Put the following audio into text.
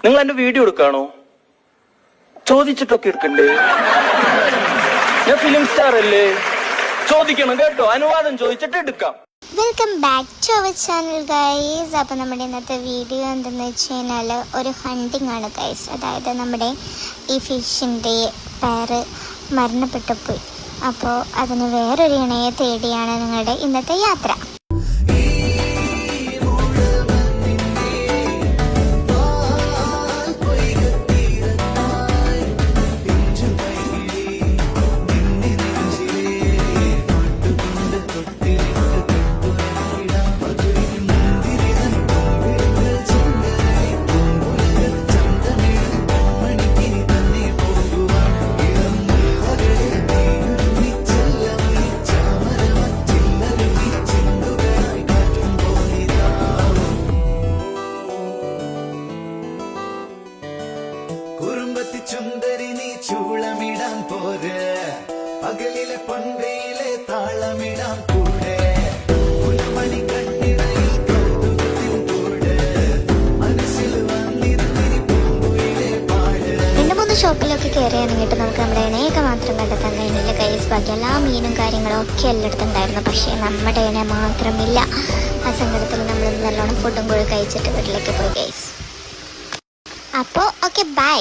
നിങ്ങൾ എന്റെ വീഡിയോ എടുക്കാണോ? ചോദിച്ചിട്ടൊക്കെ എടുക്കണ്ടേ? ഞാൻ ഫിലിം സ്റ്റാർ അല്ലേ? ചോദിക്കണം കേട്ടോ, അനുവാദം ചോദിച്ചിട്ട് എടുക്കാം. Welcome back to our channel guys. അപ്പോൾ നമ്മുടെ ഇന്നത്തെ വീഡിയോ എന്തെന്ന് വെച്ച് കഴിഞ്ഞാൽ ഒരു ഹണ്ടിങ് ആണ് ഗൈസ്. അതായത് നമ്മുടെ ഈ ഫിഷിൻ്റെ പേര് മരണപ്പെട്ടു പോയി. അപ്പോൾ അതിന് വേറൊരു ഇണയെ തേടിയാണ് നിങ്ങളുടെ ഇന്നത്തെ യാത്ര. ചുന്ദരി നീ ചൂളമിടാൻ പോര്, പകലിലെ പൊൻവെയിലെ താളമിടാൻ കൂടെ, പുൽമണി കണ്ണിടയിൽ കൗതുകത്തിൻ കൂടെ, മനസ്സിൽ വന്നിരുന്നിരി പൂങ്കുയിലെ പാട്. 2-3 ഷോപ്പിലൊക്കെ കയറിയാണെങ്കിൽ നമുക്ക് നമ്മുടെ ഇണയൊക്കെ മാത്രം കണ്ടെത്താൻ കഴിഞ്ഞില്ല ഗൈസ്. ബാക്കി എല്ലാ മീനും കാര്യങ്ങളും ഒക്കെ എല്ലായിടത്തുണ്ടായിരുന്നു. പക്ഷേ നമ്മുടെ ഇണ മാത്രമില്ല. ആ സങ്കടത്തിൽ നമ്മൾ നല്ലോണം ഫുഡും കൂടി കഴിച്ചിട്ട് വീട്ടിലേക്ക് പോയി ഗൈസ്. അപ്പോൾ ഓക്കെ, ബൈ.